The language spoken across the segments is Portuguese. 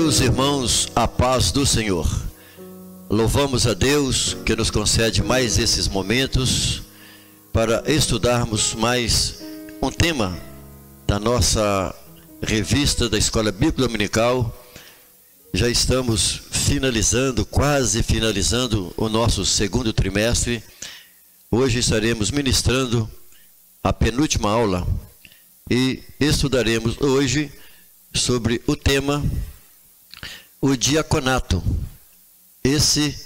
Meus irmãos, a paz do Senhor. Louvamos a Deus que nos concede mais esses momentos para estudarmos mais um tema da nossa revista da Escola Bíblica Dominical. Já estamos quase finalizando o nosso segundo trimestre. Hoje estaremos ministrando a penúltima aula e estudaremos hoje sobre o tema o diaconato. Esse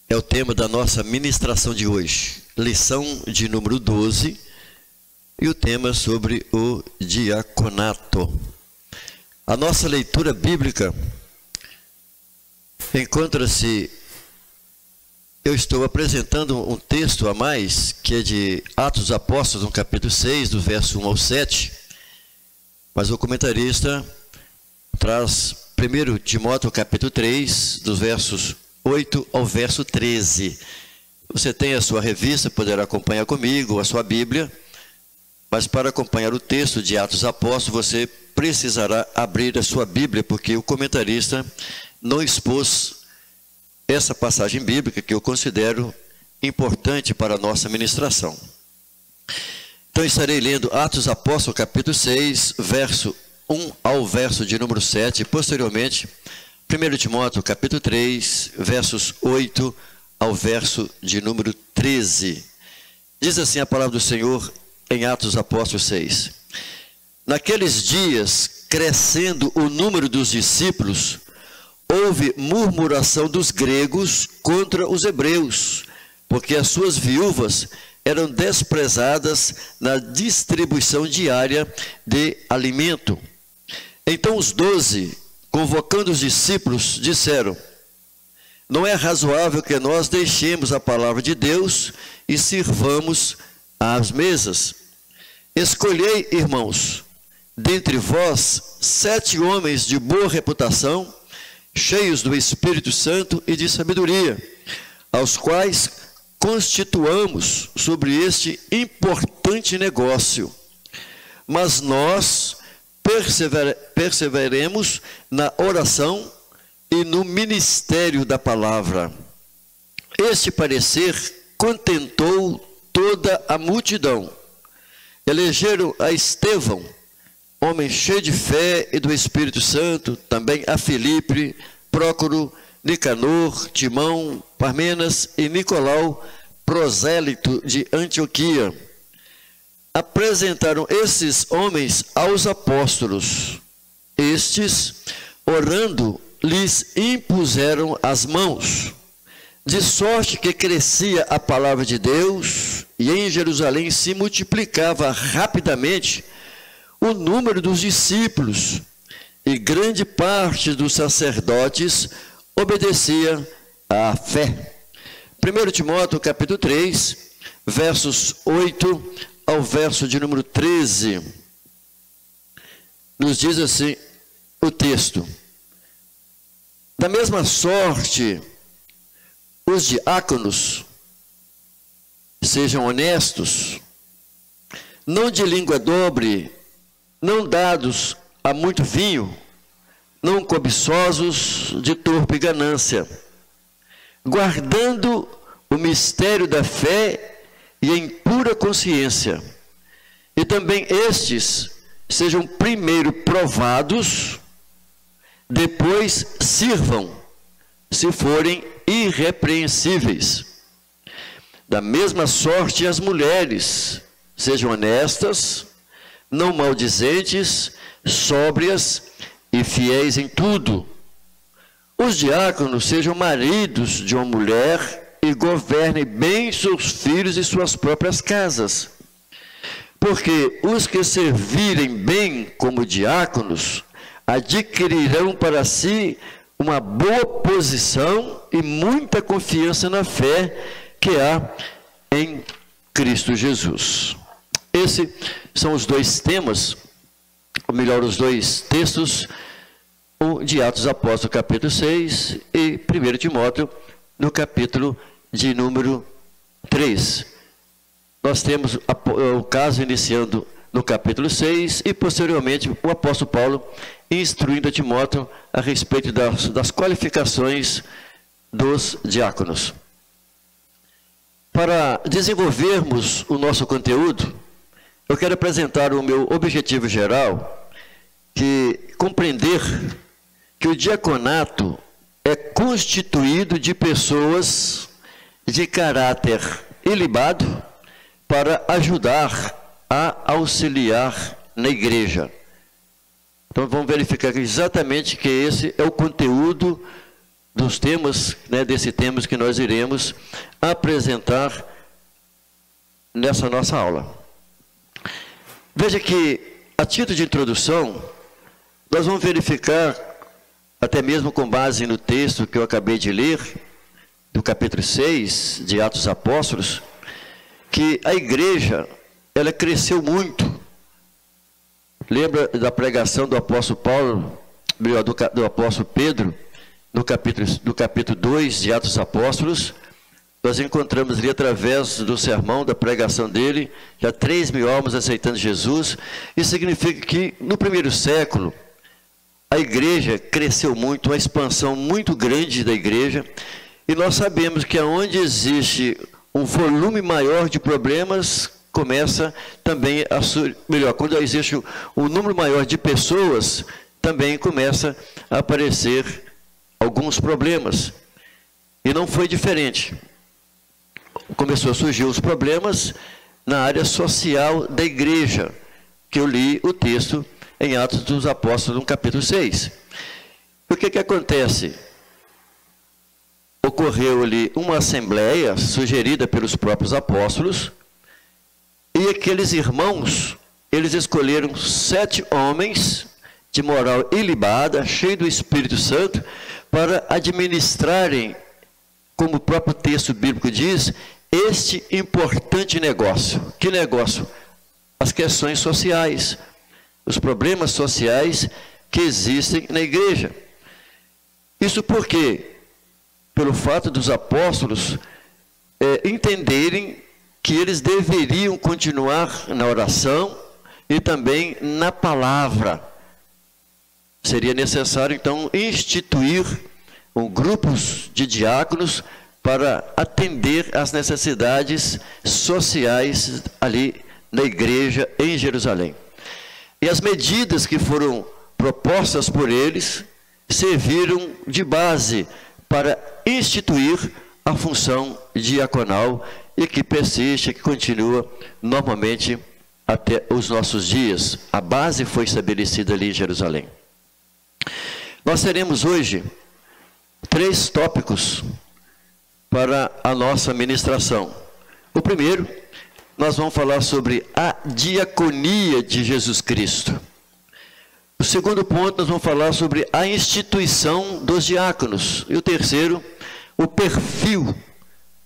é o tema da nossa ministração de hoje, lição de número 12, e o tema sobre o diaconato. A nossa leitura bíblica encontra-se, eu estou apresentando um texto a mais, que é de Atos dos Apóstolos, no capítulo 6, do verso 1 ao 7, mas o comentarista traz 1 Timóteo capítulo 3, dos versos 8 ao verso 13. Você tem a sua revista, poderá acompanhar comigo, a sua Bíblia, mas para acompanhar o texto de Atos dos Apóstolos, você precisará abrir a sua Bíblia, porque o comentarista não expôs essa passagem bíblica que eu considero importante para a nossa ministração. Então estarei lendo Atos dos Apóstolos capítulo 6, verso 1 ao verso de número 7, e posteriormente 1 Timóteo capítulo 3, versos 8 ao verso de número 13. Diz assim a palavra do Senhor em Atos dos Apóstolos 6. Naqueles dias, crescendo o número dos discípulos, houve murmuração dos gregos contra os hebreus, porque as suas viúvas eram desprezadas na distribuição diária de alimento. Então os 12, convocando os discípulos, disseram: não é razoável que nós deixemos a palavra de Deus e sirvamos às mesas. Escolhei, irmãos, dentre vós 7 homens de boa reputação, cheios do Espírito Santo e de sabedoria, aos quais constituamos sobre este importante negócio. Mas nós perseveremos na oração e no ministério da palavra. Este parecer contentou toda a multidão. Elegeram a Estevão, homem cheio de fé e do Espírito Santo, também a Filipe, Prócoro, Nicanor, Timão, Parmenas e Nicolau, prosélito de Antioquia. Apresentaram esses homens aos apóstolos. Estes, orando, lhes impuseram as mãos, de sorte que crescia a palavra de Deus, e em Jerusalém se multiplicava rapidamente o número dos discípulos, e grande parte dos sacerdotes obedecia à fé. 1 Timóteo capítulo 3, versos 8 ao verso de número 13, nos diz assim o texto: da mesma sorte, os diáconos sejam honestos, não de língua dobre, não dados a muito vinho, não cobiçosos de torpe ganância, guardando o mistério da fé e em pura consciência. E também estes sejam primeiro provados, depois sirvam, se forem irrepreensíveis. Da mesma sorte as mulheres sejam honestas, não maldizentes, sóbrias e fiéis em tudo. Os diáconos sejam maridos de uma mulher e governem bem seus filhos e suas próprias casas. Porque os que servirem bem como diáconos adquirirão para si uma boa posição e muita confiança na fé que há em Cristo Jesus. Esses são os dois temas, ou melhor, os dois textos, o de Atos dos Apóstolos, capítulo 6, e 1 Timóteo, no capítulo de número 3. Nós temos o caso iniciando no capítulo 6, e posteriormente o apóstolo Paulo instruindo a Timóteo a respeito das qualificações dos diáconos. Para desenvolvermos o nosso conteúdo, eu quero apresentar o meu objetivo geral, que compreender que o diaconato é constituído de pessoas de caráter ilibado para ajudar a auxiliar na igreja. Então vamos verificar exatamente que esse é o conteúdo dos temas, desse temas que nós iremos apresentar nessa nossa aula. Veja que, a título de introdução, nós vamos verificar, até mesmo com base no texto que eu acabei de ler, do capítulo 6 de Atos dos Apóstolos, que a igreja, ela cresceu muito. Lembra da pregação do apóstolo Paulo, do apóstolo Pedro, no capítulo 2 de Atos dos Apóstolos? Nós encontramos ali, através do sermão, da pregação dele, já 3.000 almas aceitando Jesus. Isso significa que, no primeiro século, a igreja cresceu muito, uma expansão muito grande da igreja, e nós sabemos que onde existe um volume maior de problemas, começa também a melhor, quando existe um número maior de pessoas, também começa a aparecer alguns problemas. E não foi diferente. Começou a surgir os problemas na área social da igreja, que eu li o texto em Atos dos Apóstolos, no capítulo 6. O que acontece? Ocorreu ali uma assembleia sugerida pelos próprios apóstolos, e aqueles irmãos, eles escolheram 7 homens de moral ilibada, cheios do Espírito Santo, para administrarem, como o próprio texto bíblico diz, este importante negócio. Que negócio? As questões sociais, os problemas sociais que existem na igreja. Isso porque, pelo fato dos apóstolos entenderem que eles deveriam continuar na oração e também na palavra. Seria necessário, então, instituir grupos de diáconos para atender às necessidades sociais ali na igreja em Jerusalém. E as medidas que foram propostas por eles serviram de base para instituir a função diaconal, e que persiste, que continua normalmente até os nossos dias. A base foi estabelecida ali em Jerusalém. Nós teremos hoje 3 tópicos para a nossa ministração. O primeiro, nós vamos falar sobre a diaconia de Jesus Cristo. O segundo ponto, nós vamos falar sobre a instituição dos diáconos. E o terceiro, o perfil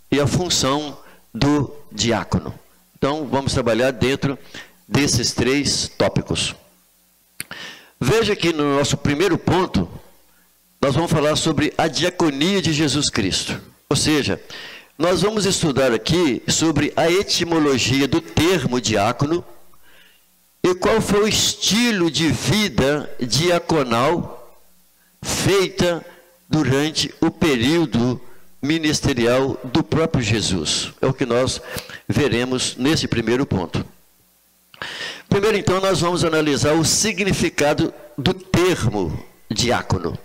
e a função do diácono. Então, vamos trabalhar dentro desses 3 tópicos. Veja que no nosso primeiro ponto, nós vamos falar sobre a diaconia de Jesus Cristo. Ou seja, nós vamos estudar aqui sobre a etimologia do termo diácono e qual foi o estilo de vida diaconal feita durante o período ministerial do próprio Jesus. É o que nós veremos nesse primeiro ponto. Primeiro, então, nós vamos analisar o significado do termo diácono.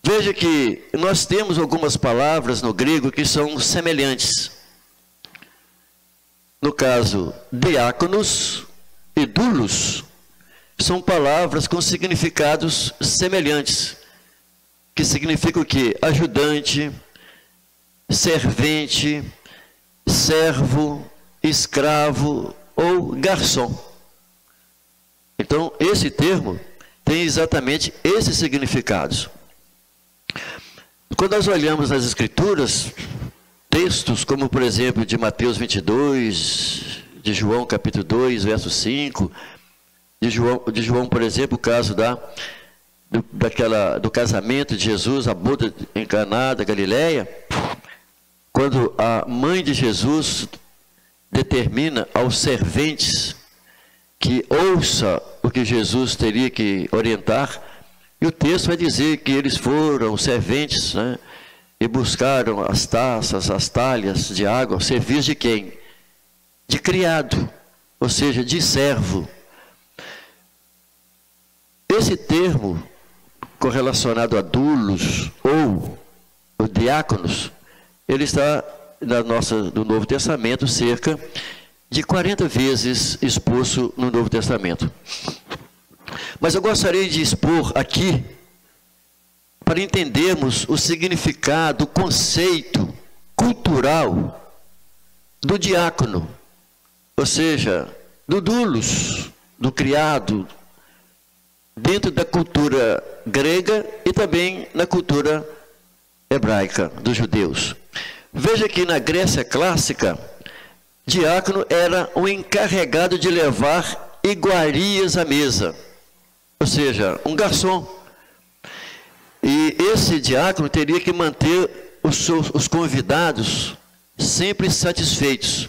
Veja que nós temos algumas palavras no grego que são semelhantes. No caso, diáconos e doulos são palavras com significados semelhantes, que significa o quê? Ajudante, servente, servo, escravo ou garçom. Então, esse termo tem exatamente esses significados. Quando nós olhamos nas Escrituras, textos como, por exemplo, de Mateus 22, de João capítulo 2, verso 5, de João, por exemplo, o caso do casamento de Jesus, a boda em Caná da Galileia, quando a mãe de Jesus determina aos serventes que ouça o que Jesus teria que orientar, e o texto vai dizer que eles foram serventes, né, e buscaram as taças, as talhas de água, serviço de quem? De criado, ou seja, de servo. Esse termo, correlacionado a dulos ou diáconos, ele está no Novo Testamento cerca de 40 vezes exposto no Novo Testamento. Mas eu gostaria de expor aqui, para entendermos o significado, o conceito cultural do diácono, ou seja, do doulos, do criado, dentro da cultura grega e também na cultura hebraica dos judeus. Veja que na Grécia clássica, diácono era o encarregado de levar iguarias à mesa, ou seja, um garçom. E esse diácono teria que manter os convidados sempre satisfeitos.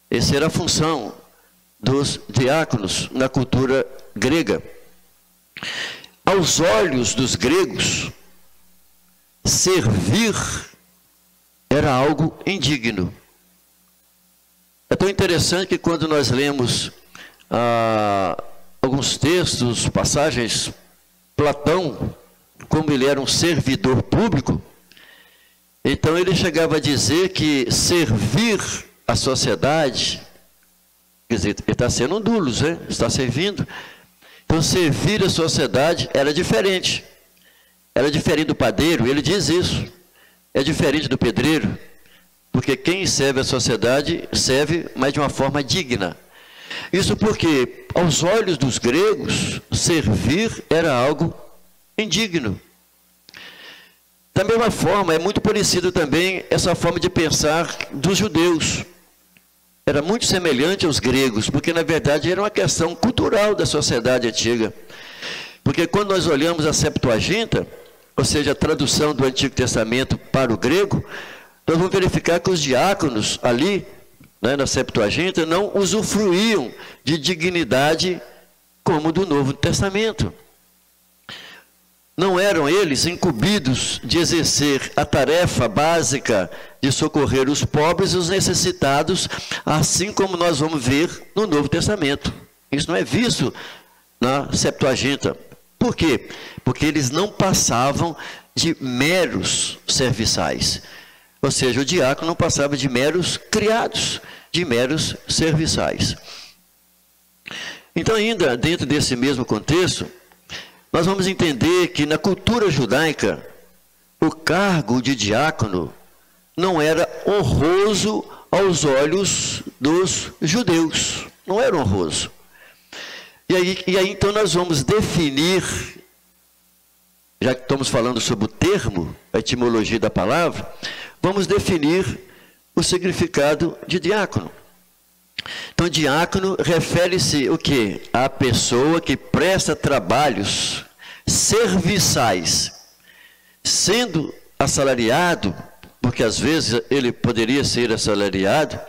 Essa era a função dos diáconos na cultura grega. Aos olhos dos gregos, servir era algo indigno. É tão interessante que quando nós lemos alguns textos, passagens, Platão, como ele era um servidor público, então ele chegava a dizer que servir a sociedade, quer dizer, ele está sendo um doulos, né? Está servindo. Então, servir a sociedade era diferente. Era diferente do padeiro, ele diz isso. É diferente do pedreiro, porque quem serve a sociedade serve, mas de uma forma digna. Isso porque, aos olhos dos gregos, servir era algo indigno. Da mesma forma, é muito parecido também essa forma de pensar dos judeus. Era muito semelhante aos gregos, porque na verdade era uma questão cultural da sociedade antiga. Porque quando nós olhamos a Septuaginta, ou seja, a tradução do Antigo Testamento para o grego, nós vamos verificar que os diáconos ali, né, na Septuaginta, não usufruíam de dignidade como do Novo Testamento. Não eram eles incumbidos de exercer a tarefa básica de socorrer os pobres e os necessitados, assim como nós vamos ver no Novo Testamento. Isso não é visto na Septuaginta. Por quê? Porque eles não passavam de meros serviçais. Ou seja, o diácono não passava de meros criados, de meros serviçais. Então, ainda dentro desse mesmo contexto, nós vamos entender que na cultura judaica, o cargo de diácono não era honroso aos olhos dos judeus. Não era honroso. E aí então nós vamos definir, já que estamos falando sobre o termo, a etimologia da palavra, vamos definir o significado de diácono. Então, diácono refere-se o quê? A pessoa que presta trabalhos serviçais, sendo assalariado, porque às vezes ele poderia ser assalariado,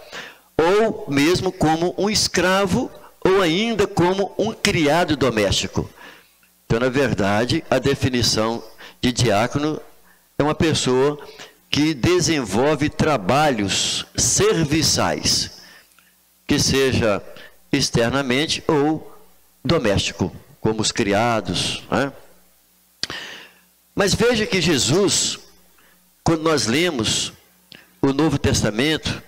ou mesmo como um escravo, ou ainda como um criado doméstico. Então, na verdade, a definição de diácono é uma pessoa que desenvolve trabalhos serviçais, que seja externamente ou doméstico, como os criados, né? Mas veja que Jesus, quando nós lemos o Novo Testamento,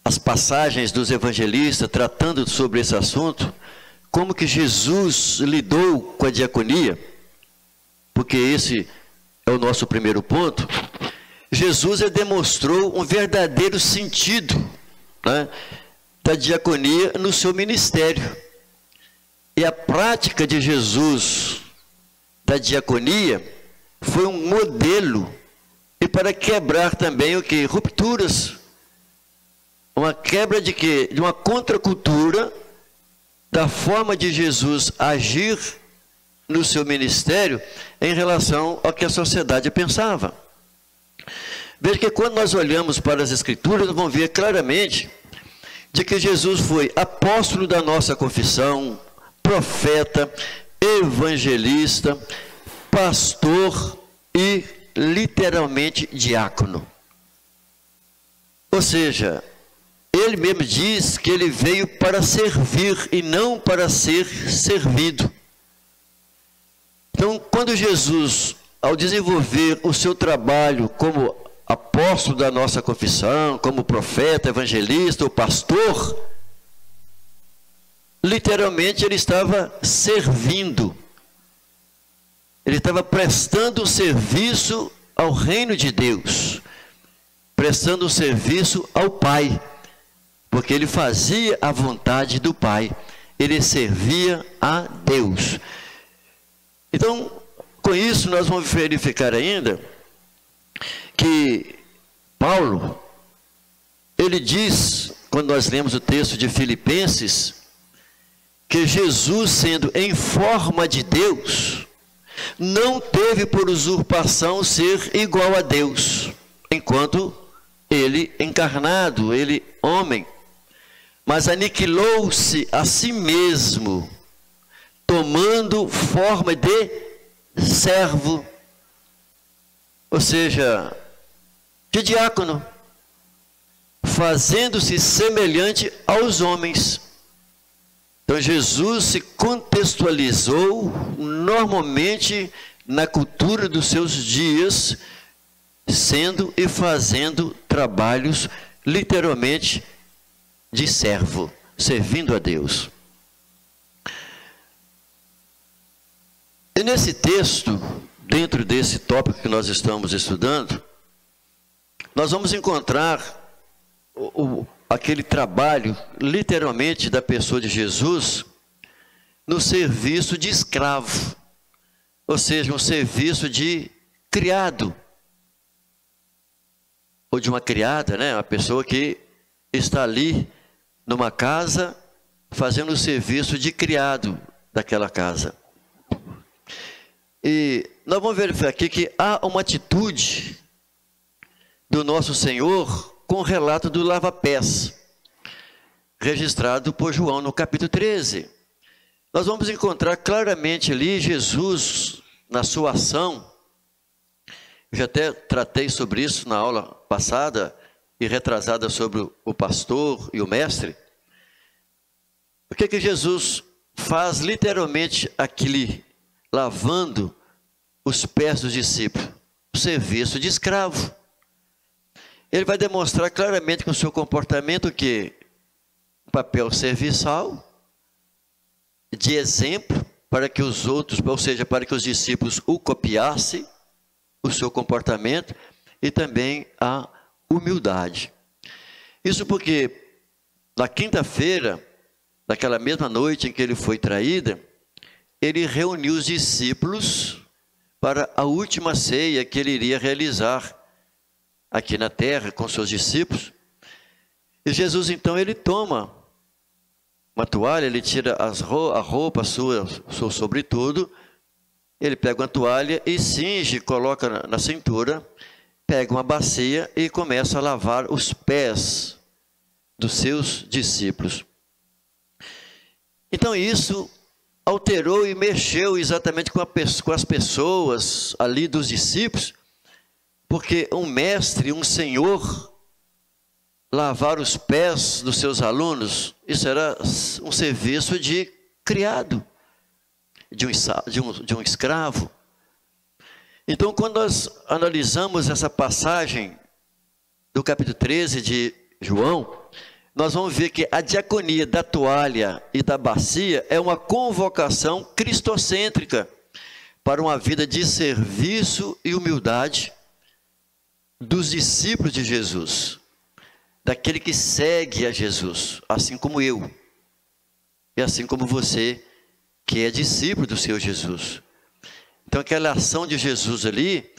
as passagens dos evangelistas tratando sobre esse assunto, como que Jesus lidou com a diaconia, porque esse é o nosso primeiro ponto. Jesus demonstrou um verdadeiro sentido, né, da diaconia no seu ministério. E a prática de Jesus da diaconia foi um modelo, e para quebrar também o que? Rupturas. Uma quebra de quê? De uma contracultura da forma de Jesus agir no seu ministério em relação ao que a sociedade pensava. Veja que quando nós olhamos para as Escrituras, nós vamos ver claramente de que Jesus foi apóstolo da nossa confissão, profeta, evangelista, pastor e literalmente diácono. Ou seja, ele mesmo diz que ele veio para servir e não para ser servido. Então, quando Jesus, ao desenvolver o seu trabalho como apóstolo da nossa confissão, como profeta, evangelista ou pastor, literalmente ele estava servindo. Ele estava prestando serviço ao reino de Deus, prestando serviço ao Pai, porque ele fazia a vontade do Pai, ele servia a Deus. Então, com isso nós vamos verificar ainda que Paulo, ele diz, quando nós lemos o texto de Filipenses, que Jesus, sendo em forma de Deus, não teve por usurpação ser igual a Deus, enquanto ele encarnado, ele homem, mas aniquilou-se a si mesmo, tomando forma de servo, ou seja, de diácono, fazendo-se semelhante aos homens. Então Jesus se contextualizou normalmente na cultura dos seus dias, sendo e fazendo trabalhos literalmente de servo, servindo a Deus. E nesse texto, dentro desse tópico que nós estamos estudando, nós vamos encontrar aquele trabalho, literalmente, da pessoa de Jesus no serviço de escravo, ou seja, um serviço de criado, ou de uma criada, né? Uma pessoa que está ali numa casa fazendo o serviço de criado daquela casa. E nós vamos verificar aqui que há uma atitude do nosso Senhor com o relato do lava-pés, registrado por João no capítulo 13. Nós vamos encontrar claramente ali Jesus na sua ação. Eu já até tratei sobre isso na aula passada e retrasada sobre o pastor e o mestre. O que que Jesus faz literalmente aquele lavando os pés dos discípulos? O serviço de escravo. Ele vai demonstrar claramente com o seu comportamento que um papel serviçal, de exemplo, para que os outros, ou seja, para que os discípulos o copiassem, o seu comportamento, e também a humildade. Isso porque, na quinta-feira, naquela mesma noite em que ele foi traído, ele reuniu os discípulos para a última ceia que ele iria realizar aqui na terra com seus discípulos. E Jesus então ele toma uma toalha, ele tira a roupa sua, seu sobretudo, ele pega uma toalha e cinge, coloca na cintura, pega uma bacia e começa a lavar os pés dos seus discípulos. Então isso alterou e mexeu exatamente com as pessoas ali dos discípulos, porque um mestre, um senhor, lavar os pés dos seus alunos, isso era um serviço de criado, de um escravo. Então, quando nós analisamos essa passagem do capítulo 13 de João, nós vamos ver que a diaconia da toalha e da bacia é uma convocação cristocêntrica para uma vida de serviço e humildade dos discípulos de Jesus, daquele que segue a Jesus, assim como eu, e assim como você, que é discípulo do Senhor Jesus. Então aquela ação de Jesus ali,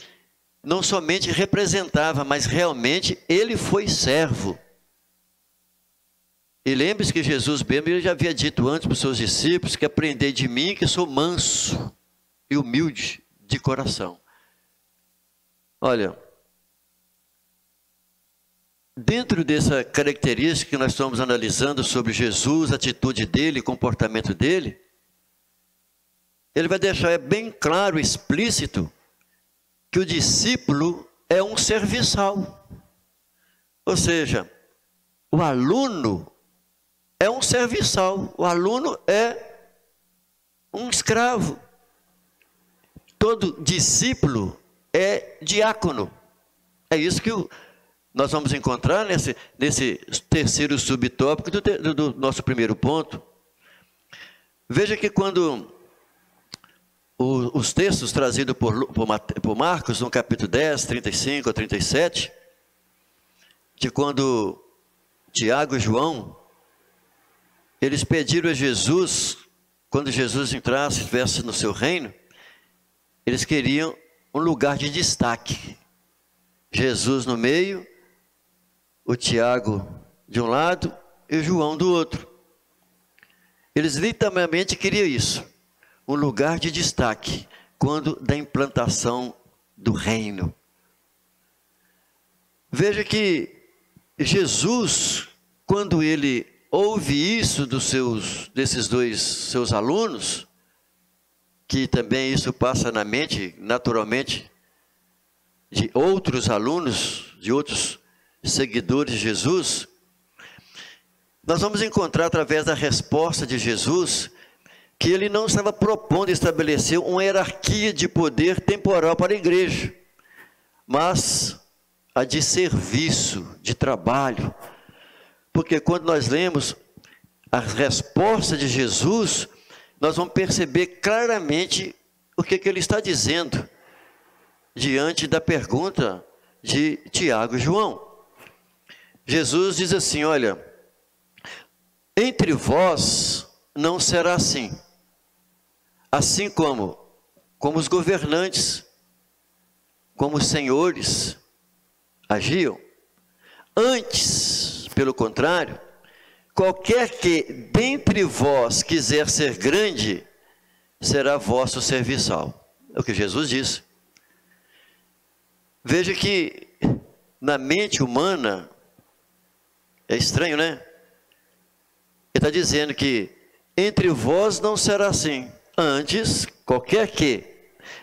não somente representava, mas realmente ele foi servo. E lembre-se que Jesus mesmo, ele já havia dito antes para os seus discípulos, que aprendei de mim que sou manso e humilde de coração. Olha, dentro dessa característica que nós estamos analisando sobre Jesus, a atitude dele, comportamento dele, ele vai deixar bem claro, explícito, que o discípulo é um serviçal. Ou seja, o aluno é um serviçal, o aluno é um escravo. Todo discípulo é diácono. É isso que nós vamos encontrar nesse terceiro subtópico do nosso primeiro ponto. Veja que quando os textos trazidos por Marcos, no capítulo 10, 35 a 37, de quando Tiago e João, eles pediram a Jesus, quando Jesus entrasse, estivesse no seu reino, eles queriam um lugar de destaque. Jesus no meio, o Tiago de um lado e o João do outro. Eles literalmente queriam isso, um lugar de destaque, quando da implantação do reino. Veja que Jesus, quando ele ouve isso desses dois seus alunos, que também isso passa na mente, naturalmente, de outros alunos, de outros seguidores de Jesus, nós vamos encontrar através da resposta de Jesus, que ele não estava propondo estabelecer uma hierarquia de poder temporal para a igreja, mas a de serviço, de trabalho. Porque quando nós lemos a resposta de Jesus, nós vamos perceber claramente o que ele está dizendo diante da pergunta de Tiago e João. Jesus diz assim: olha, entre vós não será assim, assim como os governantes, como os senhores agiam. Antes, pelo contrário, qualquer que dentre vós quiser ser grande, será vosso serviçal. É o que Jesus disse. Veja que na mente humana, é estranho, né? Ele está dizendo que entre vós não será assim. Antes, qualquer que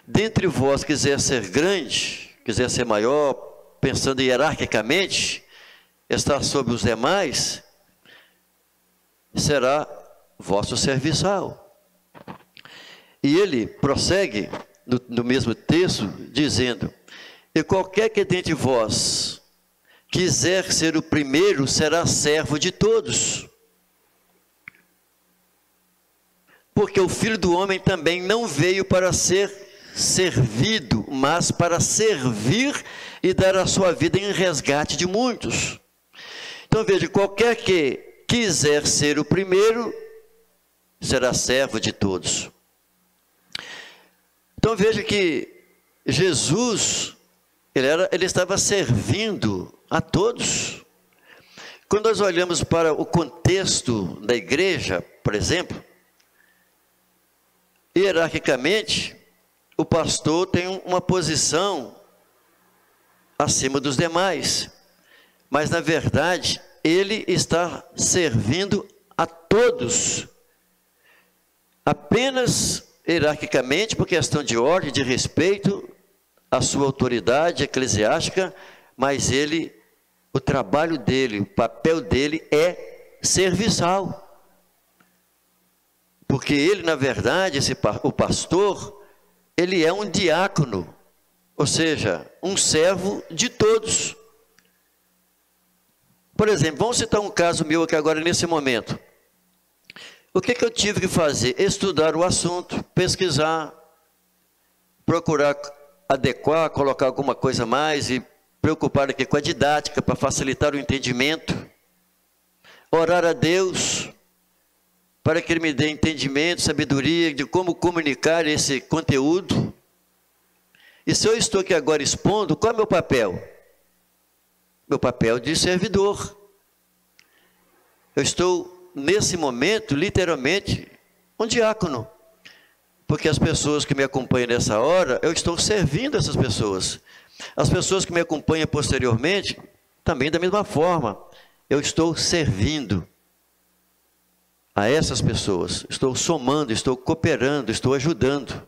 dentre vós quiser ser grande, quiser ser maior, pensando hierarquicamente, estar sobre os demais, será vosso serviçal. E ele prossegue no mesmo texto, dizendo: e qualquer que dentre vós quiser ser o primeiro, será servo de todos. Porque o Filho do Homem também não veio para ser servido, mas para servir e dar a sua vida em resgate de muitos. Então veja, qualquer que quiser ser o primeiro, será servo de todos. Então veja que Jesus, ele estava servindo a todos. Quando nós olhamos para o contexto da igreja, por exemplo, hierarquicamente, o pastor tem uma posição acima dos demais, mas na verdade ele está servindo a todos, apenas hierarquicamente, por questão de ordem, de respeito à sua autoridade eclesiástica, mas o trabalho dele, o papel dele é serviçal. Porque ele, na verdade, o pastor, ele é um diácono, ou seja, um servo de todos. Por exemplo, vamos citar um caso meu aqui agora, nesse momento. O que eu tive que fazer? Estudar o assunto, pesquisar, procurar adequar, colocar alguma coisa a mais e preocupar aqui com a didática para facilitar o entendimento. Orar a Deus para que Ele me dê entendimento, sabedoria de como comunicar esse conteúdo. E se eu estou aqui agora expondo, qual é o meu papel? Meu papel de servidor. Eu estou, nesse momento, literalmente, um diácono. Porque as pessoas que me acompanham nessa hora, eu estou servindo essas pessoas. As pessoas que me acompanham posteriormente, também da mesma forma, eu estou servindo a essas pessoas, estou somando, estou cooperando, estou ajudando,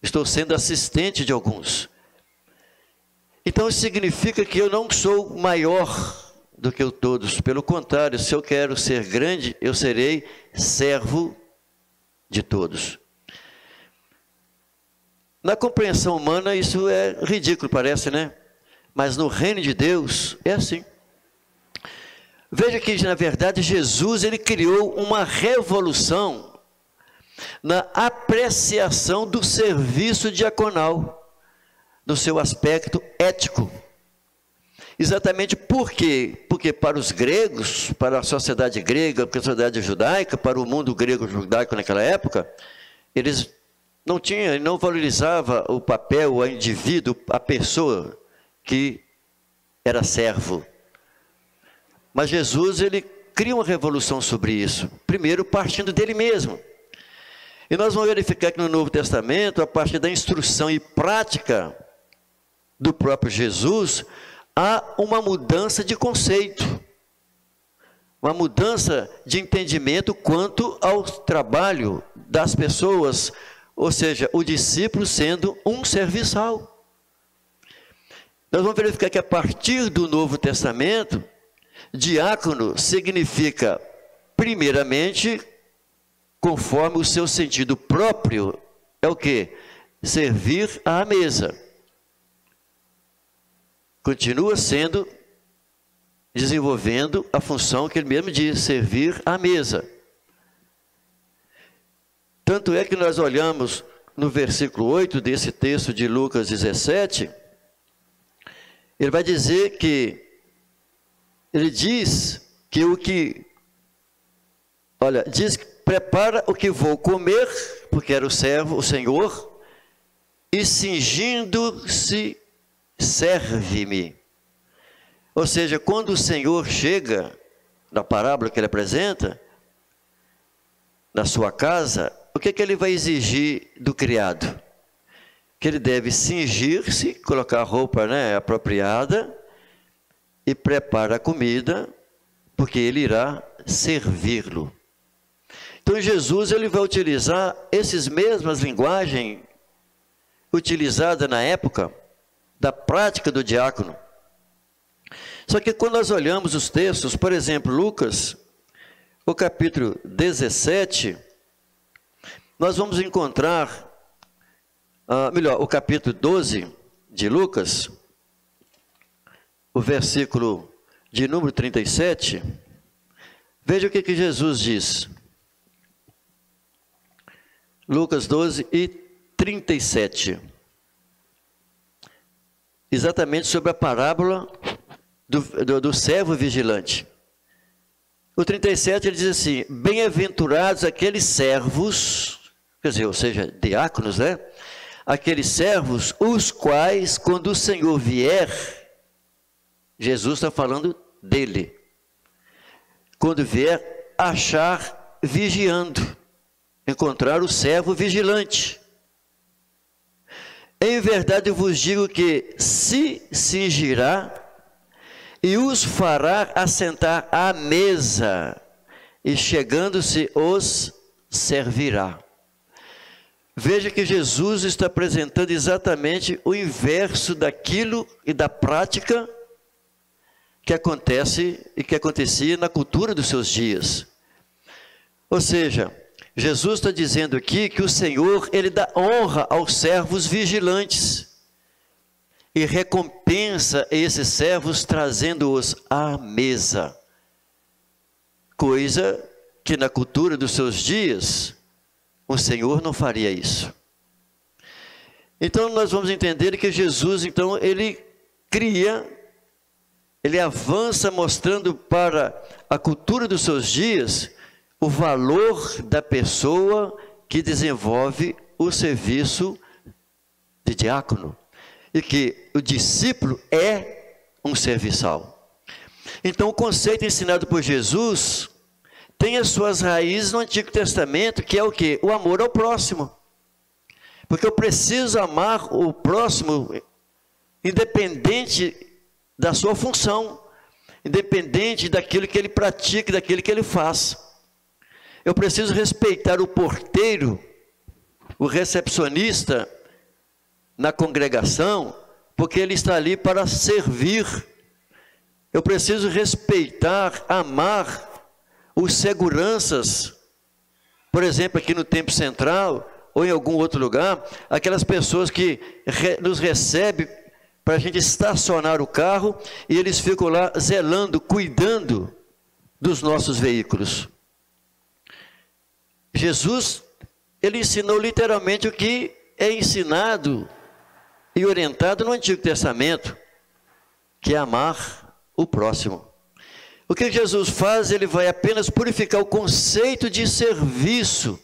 estou sendo assistente de alguns. Então isso significa que eu não sou maior do que todos, pelo contrário, se eu quero ser grande, eu serei servo de todos. Na compreensão humana isso é ridículo, parece, né? Mas no reino de Deus é assim. Veja que, na verdade, Jesus ele criou uma revolução na apreciação do serviço diaconal, no seu aspecto ético. Exatamente por quê? Porque para os gregos, para a sociedade grega, para a sociedade judaica, para o mundo grego-judaico naquela época, eles não valorizava o papel, o indivíduo, a pessoa que era servo. Mas Jesus, ele cria uma revolução sobre isso, primeiro partindo dele mesmo. E nós vamos verificar que no Novo Testamento, a partir da instrução e prática do próprio Jesus, há uma mudança de conceito, uma mudança de entendimento quanto ao trabalho das pessoas, ou seja, o discípulo sendo um serviçal. Nós vamos verificar que a partir do Novo Testamento, diácono significa, primeiramente, conforme o seu sentido próprio, é o quê? Servir à mesa. Continua sendo, desenvolvendo a função que ele mesmo diz, servir à mesa. Tanto é que nós olhamos no versículo 8 desse texto de Lucas 17, ele vai dizer que, ele diz que diz que prepara o que vou comer, porque era o servo, o Senhor, e cingindo-se, serve-me. Ou seja, quando o Senhor chega, na parábola que ele apresenta, na sua casa, o que ele vai exigir do criado? Que ele deve cingir-se, colocar a roupa apropriada, e prepara a comida, porque ele irá servi-lo. Então Jesus ele vai utilizar essas mesmas linguagens utilizadas na época da prática do diácono. Só que quando nós olhamos os textos, por exemplo, Lucas, o capítulo 17, nós vamos encontrar, o capítulo 12 de Lucas, o versículo de número 37, veja o que Jesus diz. Lucas 12 e 37. Exatamente sobre a parábola do servo vigilante. O 37 ele diz assim: bem-aventurados aqueles servos, quer dizer, ou seja, diáconos, aqueles servos, os quais, quando o Senhor vier, Jesus está falando dele, quando vier, achar vigiando, encontrar o servo vigilante. Em verdade eu vos digo que se cingirá e os fará assentar à mesa, e chegando-se os servirá. Veja que Jesus está apresentando exatamente o inverso daquilo e da prática que acontece e que acontecia na cultura dos seus dias. Ou seja, Jesus está dizendo aqui que o Senhor, ele dá honra aos servos vigilantes e recompensa esses servos trazendo-os à mesa, coisa que na cultura dos seus dias o Senhor não faria isso. Então nós vamos entender que Jesus, então, ele avança mostrando para a cultura dos seus dias o valor da pessoa que desenvolve o serviço de diácono, e que o discípulo é um serviçal. Então o conceito ensinado por Jesus tem as suas raízes no Antigo Testamento, que é o quê? O amor ao próximo. Porque eu preciso amar o próximo, independente da sua função, independente daquilo que ele pratica, daquilo que ele faz. Eu preciso respeitar o porteiro, o recepcionista na congregação, porque ele está ali para servir. Eu preciso respeitar, amar os seguranças, por exemplo, aqui no Templo Central, ou em algum outro lugar, aquelas pessoas que nos recebem para a gente estacionar o carro, e eles ficam lá zelando, cuidando dos nossos veículos. Jesus, ele ensinou literalmente o que é ensinado e orientado no Antigo Testamento, que é amar o próximo. O que Jesus faz? Ele vai apenas purificar o conceito de serviço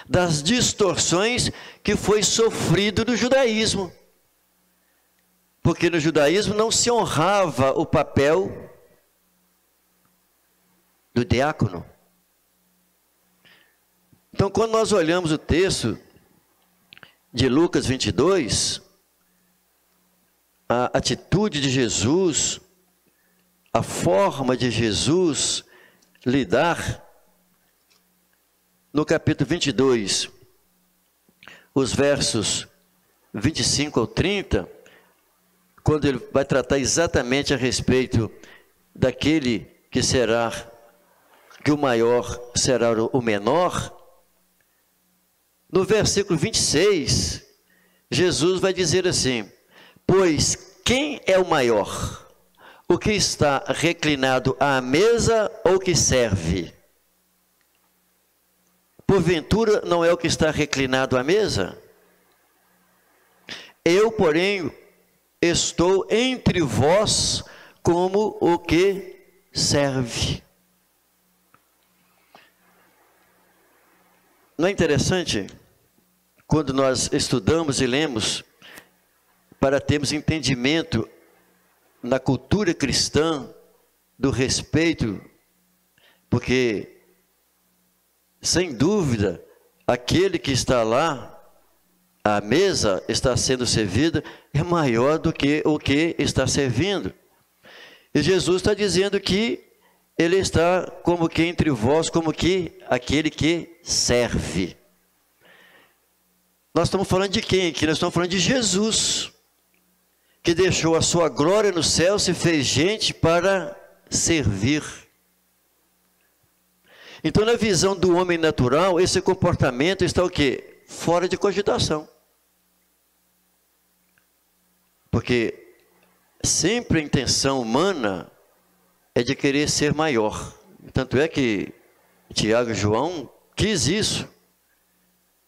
das distorções que foi sofrido no judaísmo. Porque no judaísmo não se honrava o papel do diácono. Então, quando nós olhamos o texto de Lucas 22, a atitude de Jesus, a forma de Jesus lidar, no capítulo 22, os versos 25 ao 30, quando ele vai tratar exatamente a respeito daquele que o maior será o menor, no versículo 26, Jesus vai dizer assim: pois quem é o maior? O que está reclinado à mesa ou que serve? Porventura não é o que está reclinado à mesa? Eu, porém, estou entre vós como o que serve. Não é interessante? Quando nós estudamos e lemos, para termos entendimento na cultura cristã do respeito, porque, sem dúvida, aquele que está lá, a mesa está sendo servida, é maior do que o que está servindo. E Jesus está dizendo que ele está como que entre vós, como que aquele que serve. Nós estamos falando de quem aqui? Nós estamos falando de Jesus, que deixou a sua glória no céu, se fez gente para servir. Então, na visão do homem natural, esse comportamento está o quê? Fora de cogitação. Porque sempre a intenção humana é de querer ser maior. Tanto é que Tiago e João quis isso,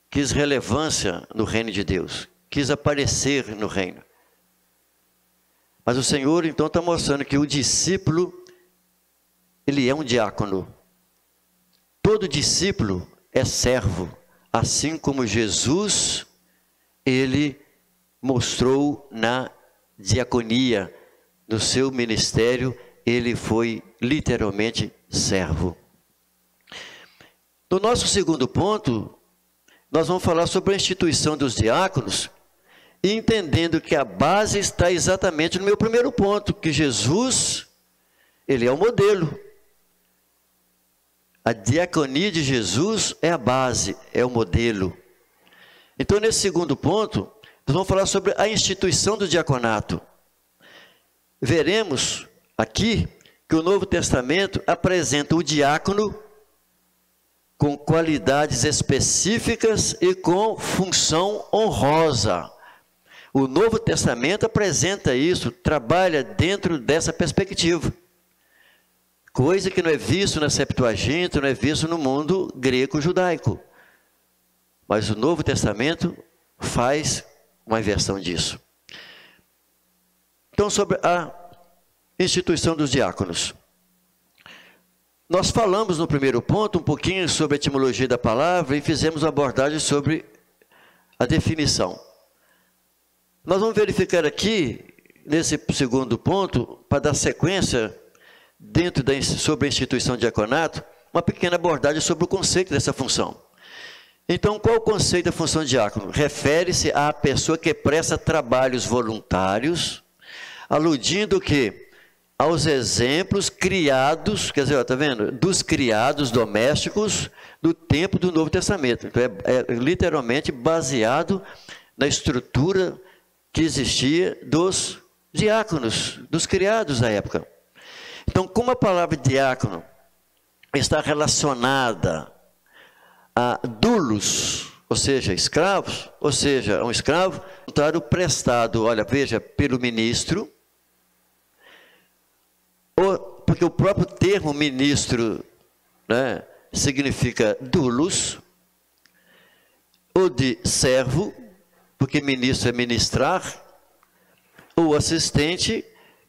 quis relevância no reino de Deus, quis aparecer no reino. Mas o Senhor então está mostrando que o discípulo, ele é um diácono. Todo discípulo é servo, assim como Jesus, ele mostrou na diaconia, no seu ministério, ele foi literalmente servo. No nosso segundo ponto, nós vamos falar sobre a instituição dos diáconos, e entendendo que a base está exatamente no meu primeiro ponto, que Jesus, ele é o modelo. A diaconia de Jesus é a base, é o modelo. Então, nesse segundo ponto, nós vamos falar sobre a instituição do diaconato. Veremos aqui que o Novo Testamento apresenta o diácono com qualidades específicas e com função honrosa. O Novo Testamento apresenta isso, trabalha dentro dessa perspectiva. Coisa que não é visto na Septuaginta, não é visto no mundo greco-judaico. Mas o Novo Testamento faz uma inversão disso. Então, sobre a instituição dos diáconos. Nós falamos no primeiro ponto um pouquinho sobre a etimologia da palavra e fizemos uma abordagem sobre a definição. Nós vamos verificar aqui, nesse segundo ponto, para dar sequência, sobre a instituição do diaconato, uma pequena abordagem sobre o conceito dessa função. Então, qual o conceito da função de diácono? Refere-se à pessoa que presta trabalhos voluntários, aludindo que aos exemplos criados, quer dizer, está vendo? Dos criados domésticos do tempo do Novo Testamento. Então, é literalmente baseado na estrutura que existia dos diáconos, dos criados da época. Então, como a palavra diácono está relacionada a doulos, ou seja, escravos, ou seja, um escravo, voluntário prestado, olha, veja, pelo ministro, porque o próprio termo ministro, né, significa doulos, ou de servo, porque ministro é ministrar, ou assistente,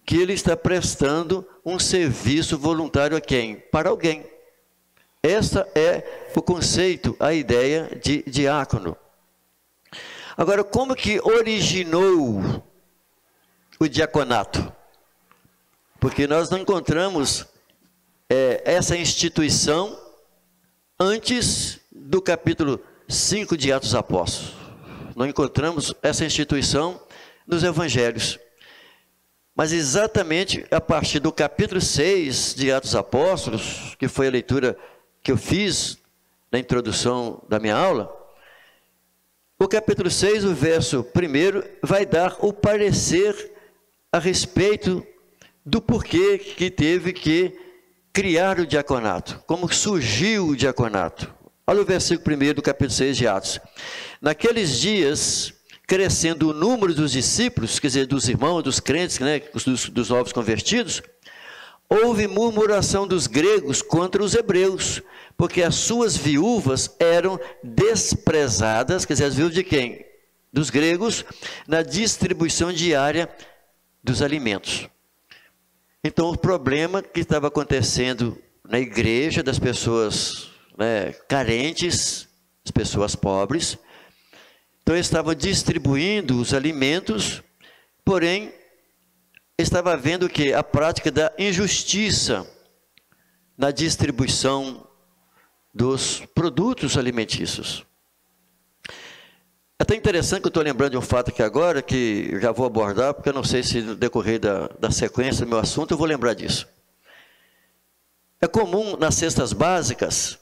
que ele está prestando um serviço voluntário a quem? Para alguém. Esse é o conceito, a ideia de diácono. Agora, como que originou o diaconato? Porque nós não encontramos essa instituição antes do capítulo 5 de Atos Apóstolos. Não encontramos essa instituição nos evangelhos. Mas exatamente a partir do capítulo 6 de Atos Apóstolos, que foi a leitura que eu fiz na introdução da minha aula, o capítulo 6, o verso 1, vai dar o parecer a respeito do porquê que teve que criar o diaconato, como surgiu o diaconato. Olha o versículo 1 do capítulo 6 de Atos. Naqueles dias, crescendo o número dos discípulos, quer dizer, dos irmãos, dos crentes, né, dos novos convertidos, houve murmuração dos gregos contra os hebreus, porque as suas viúvas eram desprezadas, quer dizer, as viúvas de quem? Dos gregos, na distribuição diária dos alimentos. Então, o problema que estava acontecendo na igreja das pessoas, né, carentes, as pessoas pobres, então eles estavam distribuindo os alimentos, porém, estava havendo o quê? A prática da injustiça na distribuição dos produtos alimentícios. É até interessante que eu estou lembrando de um fato aqui agora, que eu já vou abordar, porque eu não sei se no decorrer da sequência do meu assunto eu vou lembrar disso. É comum nas cestas básicas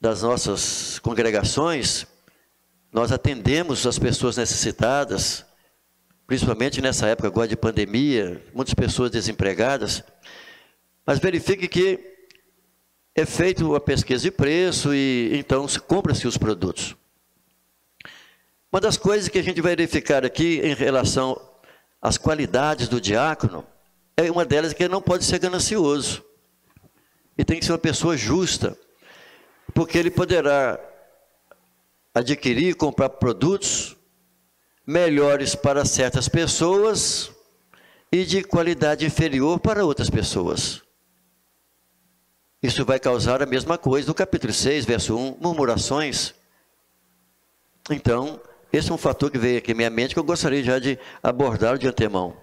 das nossas congregações, nós atendemos as pessoas necessitadas, principalmente nessa época agora de pandemia, muitas pessoas desempregadas, mas verifique que é feita uma pesquisa de preço e então compra-se os produtos. Uma das coisas que a gente vai verificar aqui em relação às qualidades do diácono, é uma delas que ele não pode ser ganancioso. E tem que ser uma pessoa justa, porque ele poderá adquirir e comprar produtos melhores para certas pessoas e de qualidade inferior para outras pessoas. Isso vai causar a mesma coisa no capítulo 6, verso 1, murmurações. Então, esse é um fator que veio aqui em minha mente que eu gostaria já de abordar de antemão.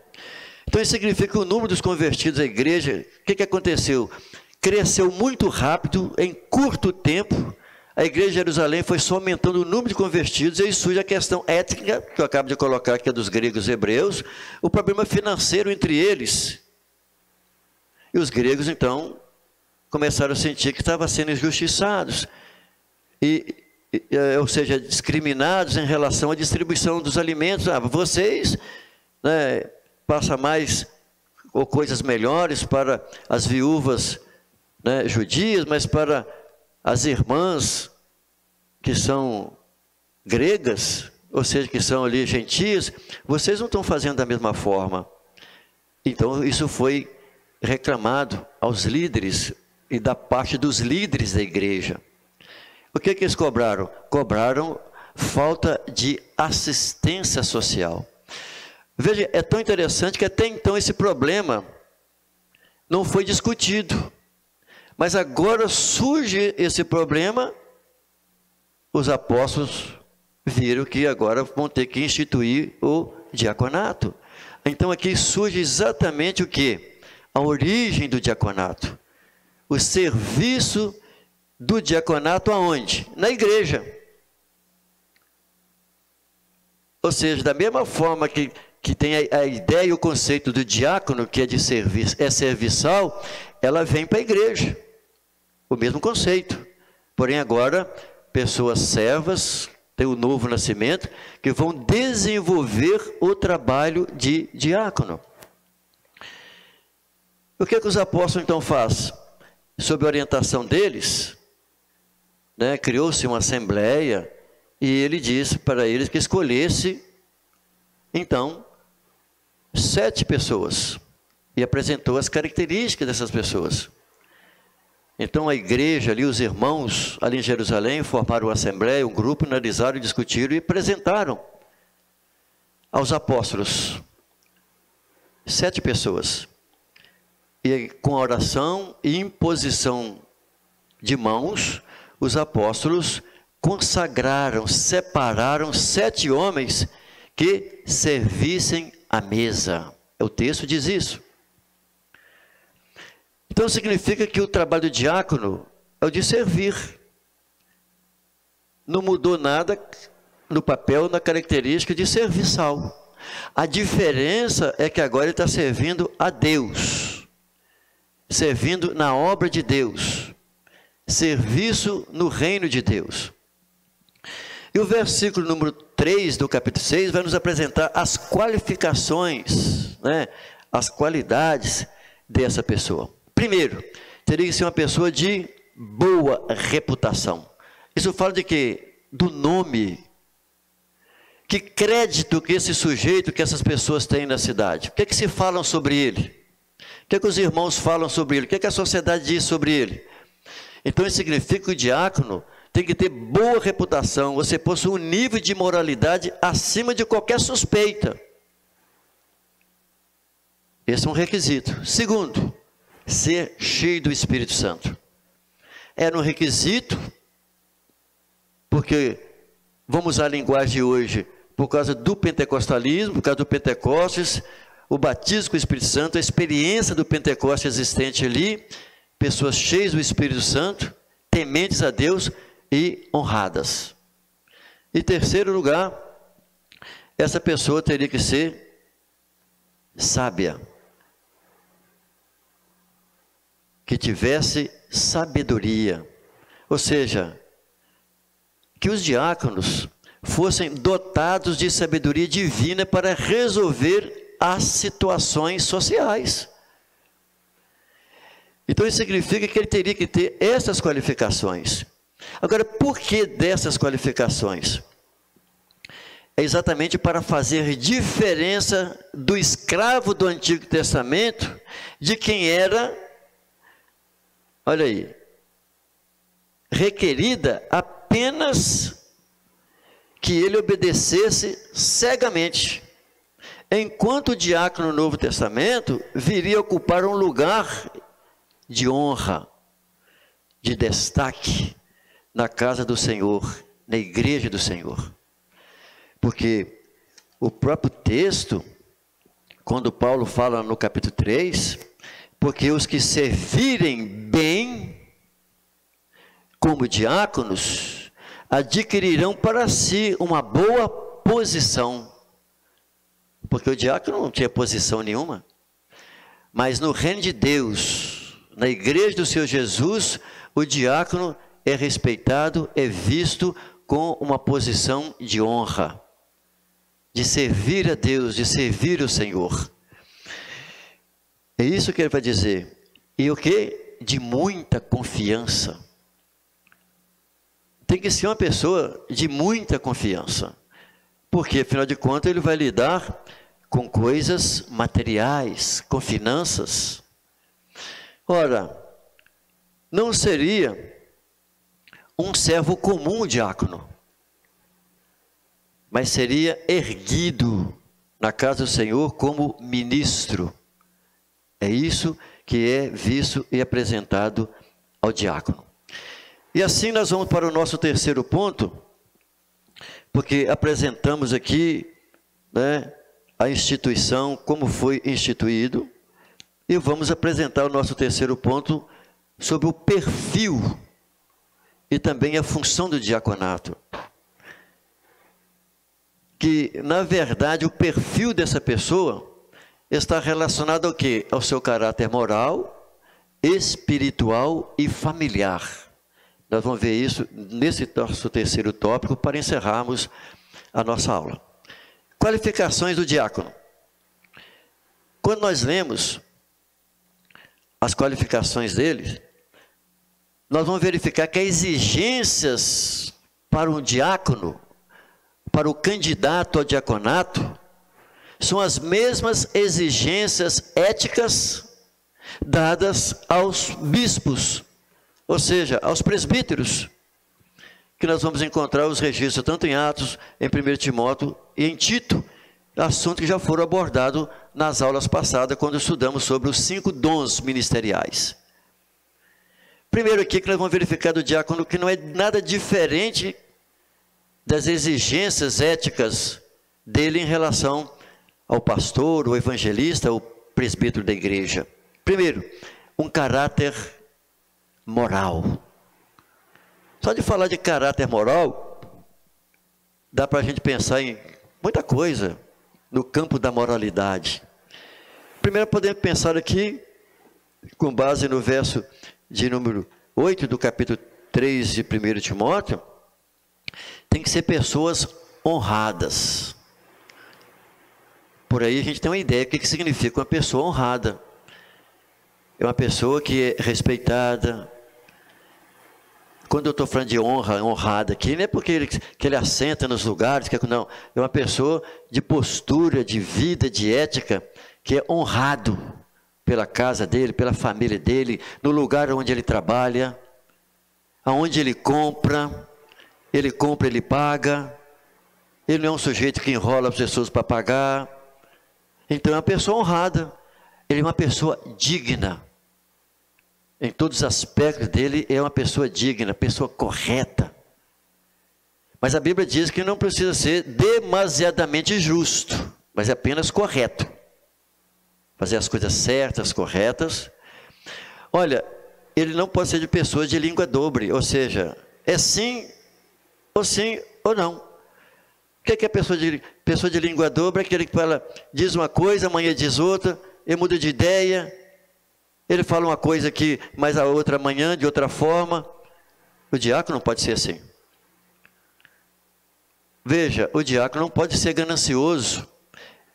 Então, isso significa que o número dos convertidos à igreja, o que aconteceu? Cresceu muito rápido, em curto tempo. A igreja de Jerusalém foi só aumentando o número de convertidos, e aí surge a questão étnica, que eu acabo de colocar aqui, dos gregos e hebreus, o problema financeiro entre eles. E os gregos, então, começaram a sentir que estavam sendo injustiçados, ou seja, discriminados em relação à distribuição dos alimentos. Vocês, né, passam mais ou coisas melhores para as viúvas, né, judias, mas para as irmãs que são gregas, ou seja, que são ali gentias, vocês não estão fazendo da mesma forma. Então, isso foi reclamado aos líderes e da parte dos líderes da igreja. O que eles cobraram? Cobraram falta de assistência social. Veja, é tão interessante que até então esse problema não foi discutido. Mas agora surge esse problema, os apóstolos viram que agora vão ter que instituir o diaconato. Então aqui surge exatamente o quê? A origem do diaconato. O serviço do diaconato aonde? Na igreja. Ou seja, da mesma forma que que tem a ideia e o conceito do diácono, que é de serviçal, ela vem para a igreja. O mesmo conceito. Porém, agora, pessoas servas, tem o novo nascimento, que vão desenvolver o trabalho de diácono. O que os apóstolos então fazem? Sob a orientação deles, né, criou-se uma assembleia, e ele disse para eles que escolhesse, então, 7 pessoas, e apresentou as características dessas pessoas. Então a igreja ali, os irmãos ali em Jerusalém, formaram uma assembleia, um grupo, analisaram, discutiram e apresentaram aos apóstolos 7 pessoas. E com a oração e imposição de mãos, os apóstolos consagraram, separaram 7 homens que servissem à mesa. O texto diz isso. Então significa que o trabalho do diácono é o de servir. Não mudou nada no papel, na característica de serviçal. A diferença é que agora ele está servindo a Deus. Servindo na obra de Deus. Serviço no reino de Deus. E o versículo número 3 do capítulo 6 vai nos apresentar as qualificações, né, as qualidades dessa pessoa. Primeiro, teria que ser uma pessoa de boa reputação. Isso fala de quê? Do nome. Que crédito que esse sujeito, que essas pessoas têm na cidade? O que é que se falam sobre ele? O que é que os irmãos falam sobre ele? O que é que a sociedade diz sobre ele? Então isso significa que o diácono tem que ter boa reputação, você possui um nível de moralidade acima de qualquer suspeita. Esse é um requisito. Segundo, ser cheio do Espírito Santo. Era um requisito, porque, vamos usar a linguagem de hoje, por causa do pentecostalismo, por causa do Pentecostes, o batismo com o Espírito Santo, a experiência do Pentecostes existente ali, pessoas cheias do Espírito Santo, tementes a Deus e honradas. Em terceiro lugar, essa pessoa teria que ser sábia. Que tivesse sabedoria. Ou seja, que os diáconos fossem dotados de sabedoria divina para resolver as situações sociais. Então isso significa que ele teria que ter essas qualificações. Agora, por que dessas qualificações? É exatamente para fazer diferença do escravo do Antigo Testamento de quem era, olha aí, requerida apenas que ele obedecesse cegamente. Enquanto o diácono no Novo Testamento viria ocupar um lugar de honra, de destaque na casa do Senhor, na igreja do Senhor. Porque o próprio texto, quando Paulo fala no capítulo 3, porque os que servirem bem como diáconos, adquirirão para si uma boa posição. Porque o diácono não tinha posição nenhuma. Mas no reino de Deus, na igreja do Senhor Jesus, o diácono é respeitado, é visto com uma posição de honra, de servir a Deus, de servir o Senhor. É isso que ele vai dizer. E o que? De muita confiança. Tem que ser uma pessoa de muita confiança. Porque, afinal de contas, ele vai lidar com coisas materiais, com finanças. Ora, não seria um servo comum diácono, mas seria erguido na casa do Senhor como ministro. É isso que é visto e apresentado ao diácono. E assim nós vamos para o nosso terceiro ponto, porque apresentamos aqui, né, a instituição, como foi instituído, e vamos apresentar o nosso terceiro ponto sobre o perfil e também a função do diaconato. que, na verdade, o perfil dessa pessoa está relacionado ao quê? Ao seu caráter moral, espiritual e familiar. Nós vamos ver isso nesse nosso terceiro tópico para encerrarmos a nossa aula. Qualificações do diácono. Quando nós lemos as qualificações dele, nós vamos verificar que as exigências para um diácono, para o candidato ao diaconato, são as mesmas exigências éticas dadas aos bispos, ou seja, aos presbíteros, que nós vamos encontrar os registros tanto em Atos, em 1 Timóteo e em Tito, assunto que já foram abordados nas aulas passadas, quando estudamos sobre os 5 dons ministeriais. Primeiro aqui que nós vamos verificar do diácono que não é nada diferente das exigências éticas dele em relação ao pastor, o evangelista, o presbítero da igreja. Primeiro, um caráter moral. Só de falar de caráter moral, dá para a gente pensar em muita coisa no campo da moralidade. Primeiro podemos pensar aqui, com base no verso de número 8 do capítulo 3 de 1 Timóteo, tem que ser pessoas honradas. Por aí a gente tem uma ideia do que significa uma pessoa honrada. É uma pessoa que é respeitada. Quando eu estou falando de honra, honrada aqui, não é porque ele assenta nos lugares, não. É uma pessoa de postura, de vida, de ética, que é honrado pela casa dele, pela família dele, no lugar onde ele trabalha, aonde ele compra, ele paga, ele não é um sujeito que enrola as pessoas para pagar. Então é uma pessoa honrada, ele é uma pessoa digna. Em todos os aspectos dele, é uma pessoa digna, pessoa correta. Mas a Bíblia diz que não precisa ser demasiadamente justo, mas é apenas correto. Fazer as coisas certas, corretas. Olha, ele não pode ser de pessoa de língua dobre, ou seja, é sim ou não. O que é pessoa de língua dobre? É aquele que fala, diz uma coisa, amanhã diz outra, ele muda de ideia. Ele fala uma coisa aqui, mas a outra amanhã, de outra forma. O diácono não pode ser assim. Veja, o diácono não pode ser ganancioso.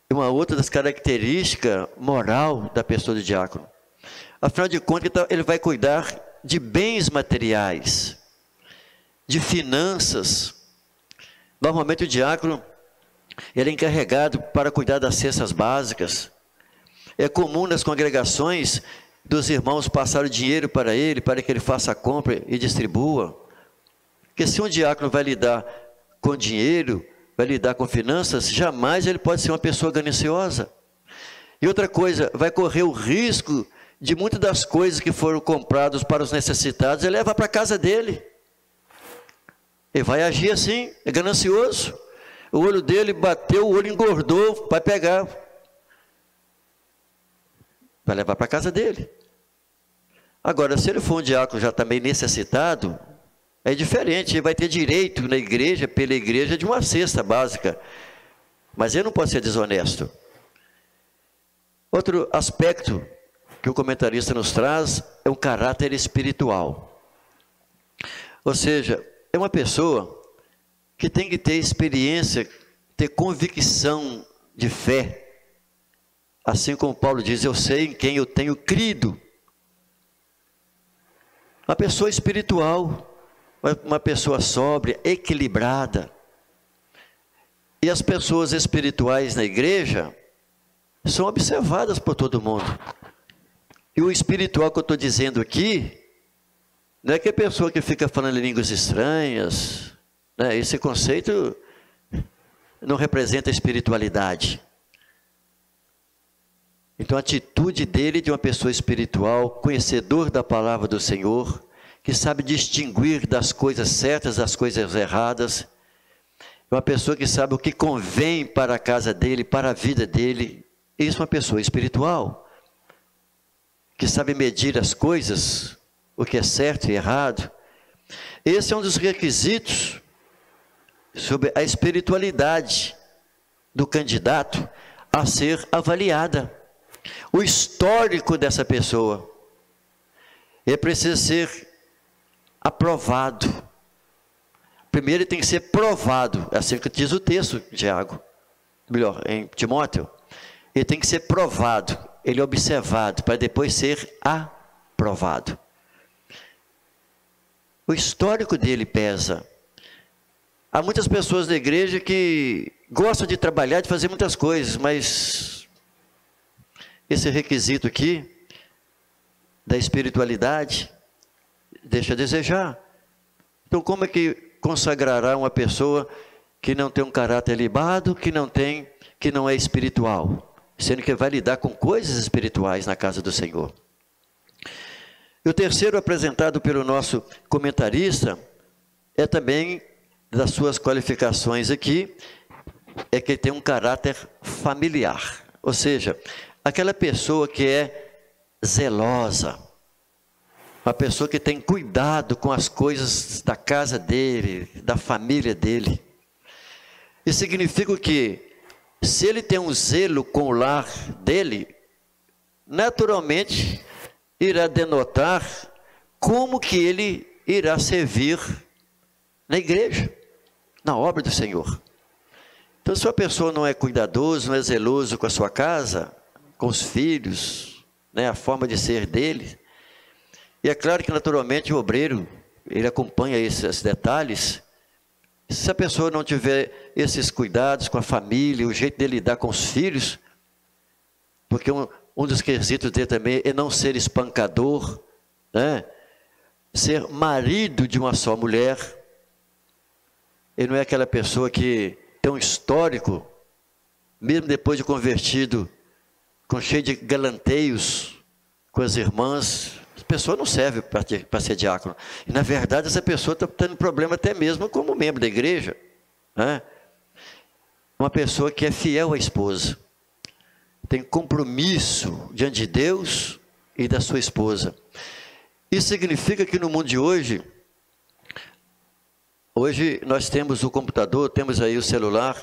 É uma outra das características moral da pessoa do diácono. Afinal de contas, ele vai cuidar de bens materiais, de finanças. Normalmente o diácono, ele é encarregado para cuidar das cestas básicas. É comum nas congregações dos irmãos passar o dinheiro para ele, para que ele faça a compra e distribua. Porque se um diácono vai lidar com dinheiro, vai lidar com finanças, jamais ele pode ser uma pessoa gananciosa. E outra coisa, vai correr o risco de muitas das coisas que foram compradas para os necessitados, ele leva para a casa dele. Ele vai agir assim, é ganancioso. O olho dele bateu, o olho engordou, vai pegar. Vai levar para a casa dele. Agora, se ele for um diácono já também necessitado, é diferente, ele vai ter direito na igreja, pela igreja, de uma cesta básica. Mas ele não pode ser desonesto. Outro aspecto que o comentarista nos traz é o caráter espiritual. Ou seja, é uma pessoa que tem que ter experiência, ter convicção de fé. Assim como Paulo diz, eu sei em quem eu tenho crido. Uma pessoa espiritual, uma pessoa sóbria, equilibrada. E as pessoas espirituais na igreja são observadas por todo mundo. E o espiritual que eu estou dizendo aqui, não é que a pessoa que fica falando línguas estranhas, né? Esse conceito não representa espiritualidade. Então a atitude dele de uma pessoa espiritual, conhecedor da palavra do Senhor, que sabe distinguir das coisas certas das coisas erradas, uma pessoa que sabe o que convém para a casa dele, para a vida dele. Isso é uma pessoa espiritual, que sabe medir as coisas, o que é certo e errado. Esse é um dos requisitos sobre a espiritualidade do candidato a ser avaliada. O histórico dessa pessoa. Ele precisa ser aprovado. Primeiro ele tem que ser provado, é assim que diz o texto, Tiago, melhor, em Timóteo. Ele tem que ser provado, ele é observado, para depois ser aprovado. O histórico dele pesa. Há muitas pessoas da igreja que gostam de trabalhar, de fazer muitas coisas, mas esse requisito aqui, da espiritualidade, deixa a desejar. Então, como é que consagrará uma pessoa que não tem um caráter libado, que não é espiritual, sendo que vai lidar com coisas espirituais na casa do Senhor? E o terceiro apresentado pelo nosso comentarista é também das suas qualificações aqui, é que ele tem um caráter familiar, ou seja, aquela pessoa que é zelosa, uma pessoa que tem cuidado com as coisas da casa dele, da família dele. Isso significa que, se ele tem um zelo com o lar dele, naturalmente irá denotar como que ele irá servir na igreja, na obra do Senhor. Então, se a pessoa não é cuidadoso, não é zeloso com a sua casa, com os filhos, né, a forma de ser dele, e é claro que naturalmente o obreiro, ele acompanha esses detalhes. Se a pessoa não tiver esses cuidados com a família, o jeito de lidar com os filhos, porque um dos quesitos dele também é não ser espancador, né? Ser marido de uma só mulher. Ele não é aquela pessoa que tem um histórico, mesmo depois de convertido, com cheio de galanteios com as irmãs. Essa pessoa não serve para ser diácono. E, na verdade, essa pessoa está tendo problema até mesmo como membro da igreja, né? Uma pessoa que é fiel à esposa, tem compromisso diante de Deus e da sua esposa. Isso significa que no mundo de hoje nós temos o computador, temos aí o celular,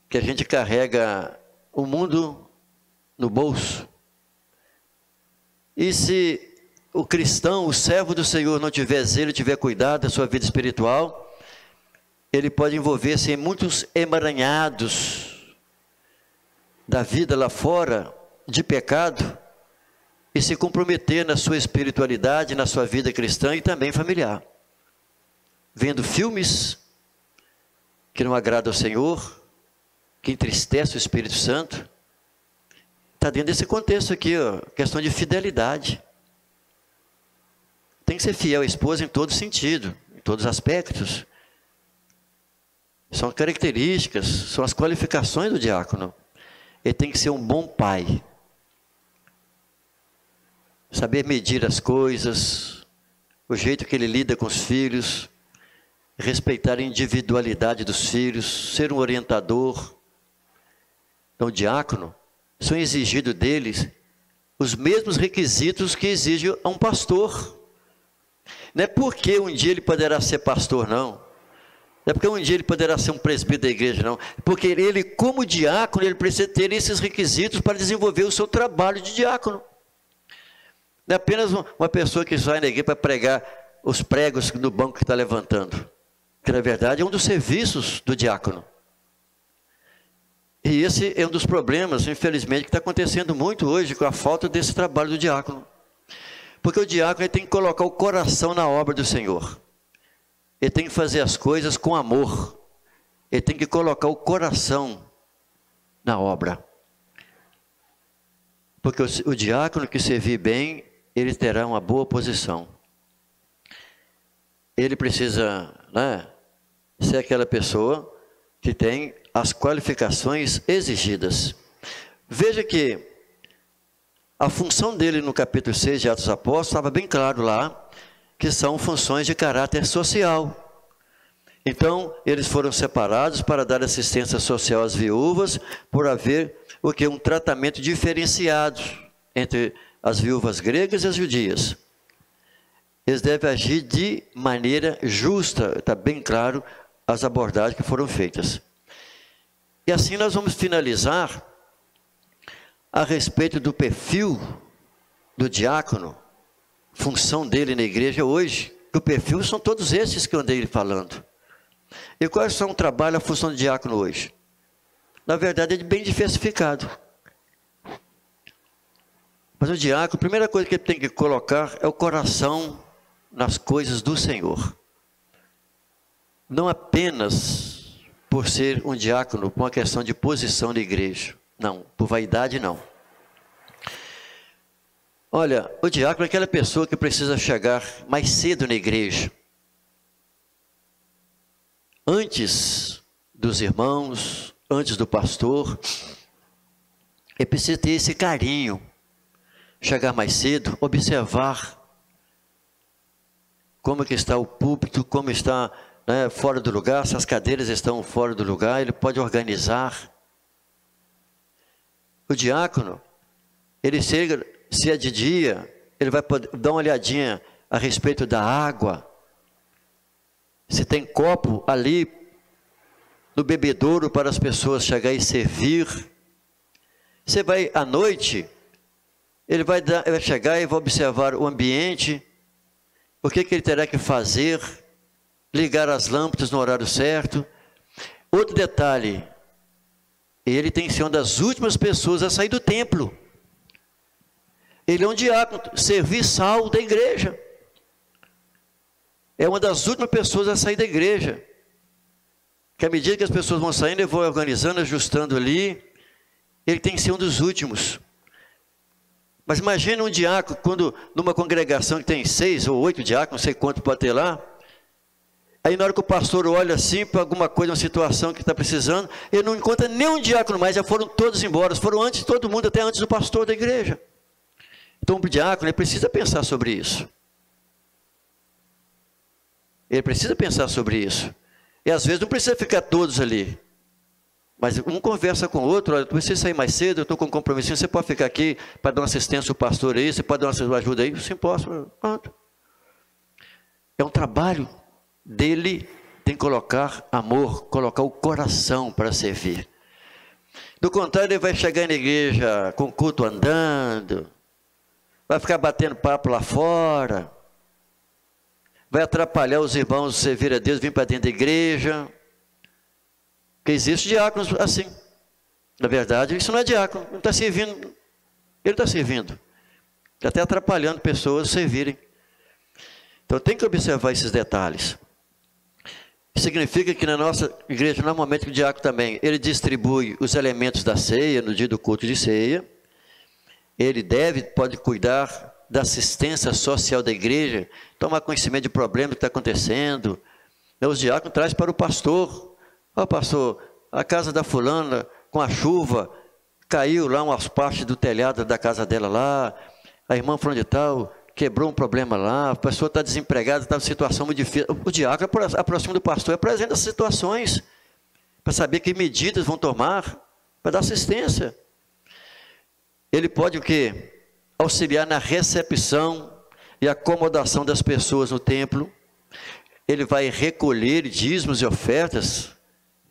que a gente carrega o mundo no bolso. E se o cristão, o servo do Senhor, não tiver zelo, tiver cuidado da sua vida espiritual, ele pode envolver-se em muitos emaranhados da vida lá fora, de pecado, e se comprometer na sua espiritualidade, na sua vida cristã e também familiar. Vendo filmes que não agradam ao Senhor, que entristecem o Espírito Santo. Está dentro desse contexto aqui, ó, questão de fidelidade. Tem que ser fiel à esposa em todo sentido, em todos os aspectos. São características, são as qualificações do diácono. Ele tem que ser um bom pai. Saber medir as coisas, o jeito que ele lida com os filhos, respeitar a individualidade dos filhos, ser um orientador. Então, o diácono, são exigidos deles os mesmos requisitos que exige a um pastor. Não é porque um dia ele poderá ser pastor, não. Não é porque um dia ele poderá ser um presbítero da igreja, não. Porque ele, como diácono, ele precisa ter esses requisitos para desenvolver o seu trabalho de diácono. Não é apenas uma pessoa que vai na igreja para pregar os pregos no banco que está levantando. Que, na verdade, é um dos serviços do diácono. E esse é um dos problemas, infelizmente, que está acontecendo muito hoje com a falta desse trabalho do diácono. Porque o diácono ele tem que colocar o coração na obra do Senhor. Ele tem que fazer as coisas com amor. Ele tem que colocar o coração na obra. Porque o diácono que servir bem, ele terá uma boa posição. Ele precisa, né, ser aquela pessoa que tem as qualificações exigidas. Veja que a função dele no capítulo 6 de Atos dos Apóstolos estava bem claro lá, que são funções de caráter social. Então, eles foram separados para dar assistência social às viúvas, por haver um tratamento diferenciado entre as viúvas gregas e as judias. Eles devem agir de maneira justa, está bem claro as abordagens que foram feitas. E assim nós vamos finalizar a respeito do perfil do diácono, função dele na igreja hoje. O perfil são todos esses que eu andei falando. E quais são o trabalho, a função do diácono hoje? Na verdade, é bem diversificado. Mas o diácono, a primeira coisa que ele tem que colocar é o coração nas coisas do Senhor. Não apenas por ser um diácono, por uma questão de posição na igreja. Não, por vaidade não. Olha, o diácono é aquela pessoa que precisa chegar mais cedo na igreja. Antes dos irmãos, antes do pastor. Ele precisa ter esse carinho. Chegar mais cedo, observar como que está o púlpito, como está, né, fora do lugar, se as cadeiras estão fora do lugar, ele pode organizar. O diácono, ele chega, se é de dia, ele vai poder dar uma olhadinha a respeito da água, se tem copo ali no bebedouro para as pessoas chegarem e servir. Você vai à noite, ele vai chegar e vai observar o ambiente, o que ele terá que fazer, ligar as lâmpadas no horário certo. Outro detalhe, ele tem que ser uma das últimas pessoas a sair do templo. Ele é um diácono, serviçal da igreja. É uma das últimas pessoas a sair da igreja. Que à medida que as pessoas vão saindo, ele vai organizando, ajustando ali. Ele tem que ser um dos últimos. Mas imagine um diácono, quando numa congregação que tem 6 ou 8 diáconos, não sei quanto pode ter lá. Aí na hora que o pastor olha assim para alguma coisa, uma situação que está precisando, ele não encontra nenhum diácono mais, já foram todos embora. Foram antes de todo mundo, até antes do pastor da igreja. Então o diácono, ele precisa pensar sobre isso. Ele precisa pensar sobre isso. E às vezes não precisa ficar todos ali. Mas um conversa com o outro, olha, você sair mais cedo, eu estou com um compromisso, você pode ficar aqui para dar uma assistência ao pastor aí, você pode dar uma ajuda aí? Sim, posso. Pronto. É um trabalho dele, tem que colocar amor, colocar o coração para servir. Do contrário, ele vai chegar na igreja com o culto andando, vai ficar batendo papo lá fora, vai atrapalhar os irmãos servir a Deus, vir para dentro da igreja. Porque existe diáconos assim. Na verdade, isso não é diácono, não está servindo. Ele está servindo. Está até atrapalhando pessoas a servirem. Então tem que observar esses detalhes. Significa que na nossa igreja, normalmente o diácono também, ele distribui os elementos da ceia, no dia do culto de ceia. Ele pode cuidar da assistência social da igreja, tomar conhecimento de problemas que está acontecendo. Os diáconos trazem para o pastor. Ó, pastor, a casa da fulana, com a chuva, caiu lá umas partes do telhado da casa dela lá, a irmã fulana de tal, quebrou um problema lá, a pessoa está desempregada, está em situação muito difícil. O diácono aproxima do pastor, apresenta as situações, para saber que medidas vão tomar, para dar assistência. Ele pode o quê? Auxiliar na recepção e acomodação das pessoas no templo. Ele vai recolher dízimos e ofertas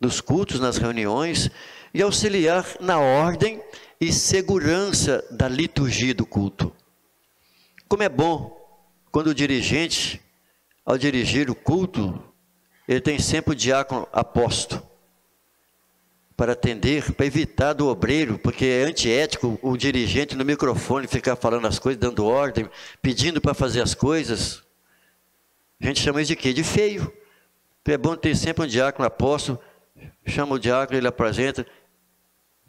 nos cultos, nas reuniões, e auxiliar na ordem e segurança da liturgia do culto. Como é bom quando o dirigente, ao dirigir o culto, ele tem sempre o diácono aposto para atender, para evitar do obreiro, porque é antiético o dirigente no microfone ficar falando as coisas, dando ordem, pedindo para fazer as coisas. A gente chama isso de quê? De feio. É bom ter sempre um diácono aposto. Chama o diácono, ele apresenta,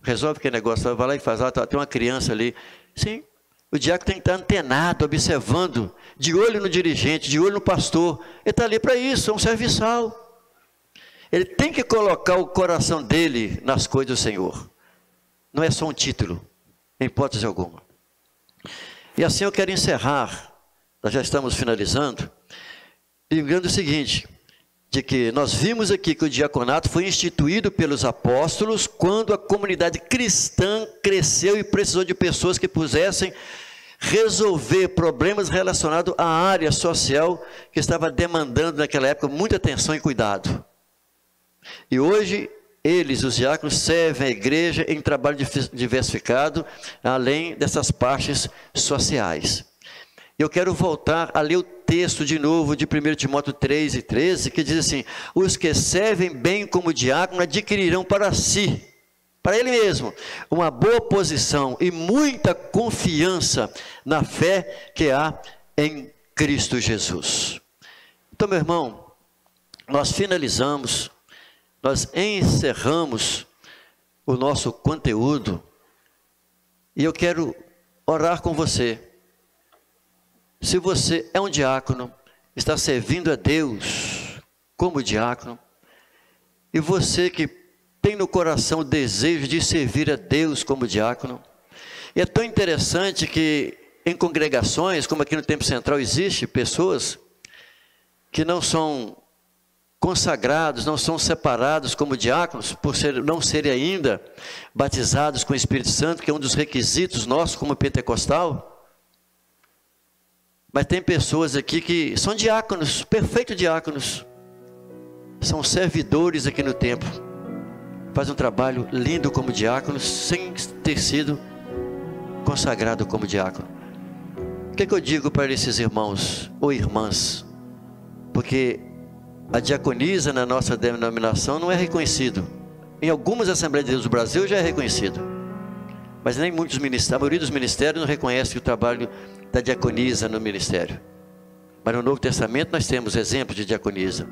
resolve aquele negócio, vai lá e faz, tem uma criança ali. Sim, o diácono tem que estar antenado, observando, de olho no dirigente, de olho no pastor. Ele está ali para isso, é um serviçal. Ele tem que colocar o coração dele nas coisas do Senhor. Não é só um título, em hipótese alguma. E assim eu quero encerrar, nós já estamos finalizando, lembrando o seguinte, de que nós vimos aqui que o diaconato foi instituído pelos apóstolos quando a comunidade cristã cresceu e precisou de pessoas que pudessem resolver problemas relacionados à área social que estava demandando naquela época muita atenção e cuidado. E hoje Eles, os diáconos, servem a igreja em trabalho diversificado, além dessas partes sociais. Eu quero voltar a ler o texto de novo de 1 Timóteo 3:13, que diz assim: os que servem bem como diácono adquirirão para si, para ele mesmo, uma boa posição e muita confiança na fé que há em Cristo Jesus. Então, meu irmão, nós finalizamos, nós encerramos o nosso conteúdo, e eu quero orar com você. Se você é um diácono, está servindo a Deus como diácono, e você que tem no coração o desejo de servir a Deus como diácono, e é tão interessante que em congregações, como aqui no Templo Central, existe pessoas que não são consagrados, não são separados como diáconos, por não serem ainda batizados com o Espírito Santo, que é um dos requisitos nossos como pentecostal. Mas tem pessoas aqui que são diáconos, perfeitos diáconos, são servidores aqui no templo, fazem um trabalho lindo como diáconos, sem ter sido consagrado como diácono. O que eu digo para esses irmãos ou irmãs? Porque a diaconisa na nossa denominação não é reconhecido. Em algumas Assembleias de Deus do Brasil já é reconhecido, mas nem muitos ministérios, a maioria dos ministérios não reconhece o trabalho da diaconisa no ministério. Mas no Novo Testamento nós temos exemplos de diaconisa.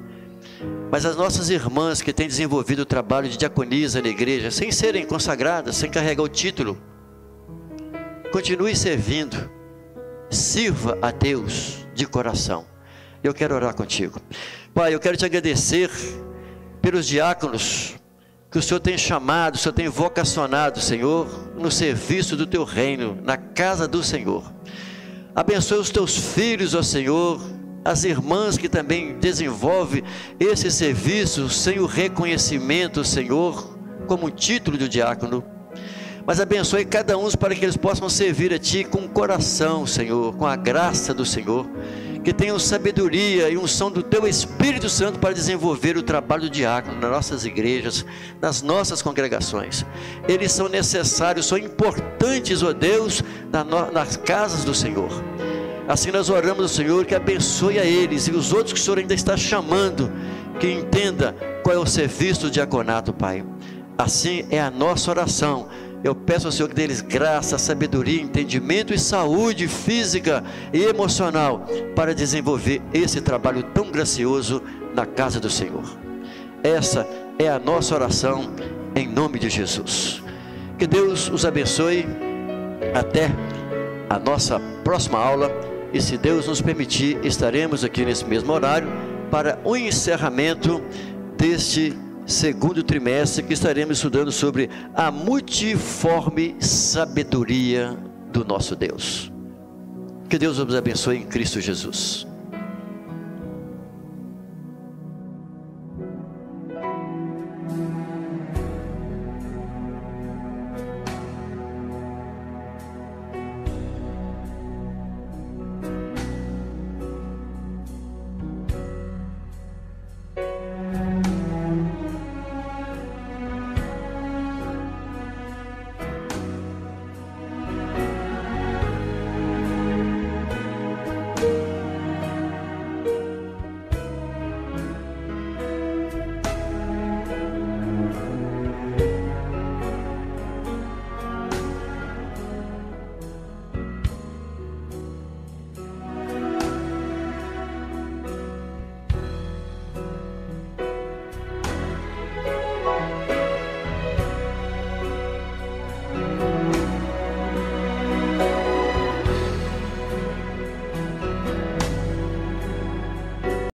Mas as nossas irmãs que têm desenvolvido o trabalho de diaconisa na igreja, sem serem consagradas, sem carregar o título, continue servindo, sirva a Deus de coração. Eu quero orar contigo. Pai, eu quero te agradecer pelos diáconos que o Senhor tem chamado, o Senhor tem vocacionado, Senhor, no serviço do teu reino, na casa do Senhor. Abençoe os teus filhos, ó Senhor, as irmãs que também desenvolvem esse serviço sem o reconhecimento, Senhor, como título de diácono. Mas abençoe cada um para que eles possam servir a Ti com o coração, Senhor, com a graça do Senhor, que tenham sabedoria e unção do Teu Espírito Santo para desenvolver o trabalho do diácono nas nossas igrejas, nas nossas congregações. Eles são necessários, são importantes, ó Deus, nas casas do Senhor. Assim nós oramos ao Senhor que abençoe a eles e os outros que o Senhor ainda está chamando, que entenda qual é o serviço do diaconato, Pai. Assim é a nossa oração. Eu peço ao Senhor que dê-lhes graça, sabedoria, entendimento e saúde física e emocional para desenvolver esse trabalho tão gracioso na casa do Senhor. Essa é a nossa oração em nome de Jesus. Que Deus os abençoe. Até a nossa próxima aula. E se Deus nos permitir, estaremos aqui nesse mesmo horário para o encerramento deste segundo trimestre, que estaremos estudando sobre a multiforme sabedoria do nosso Deus. Que Deus nos abençoe em Cristo Jesus.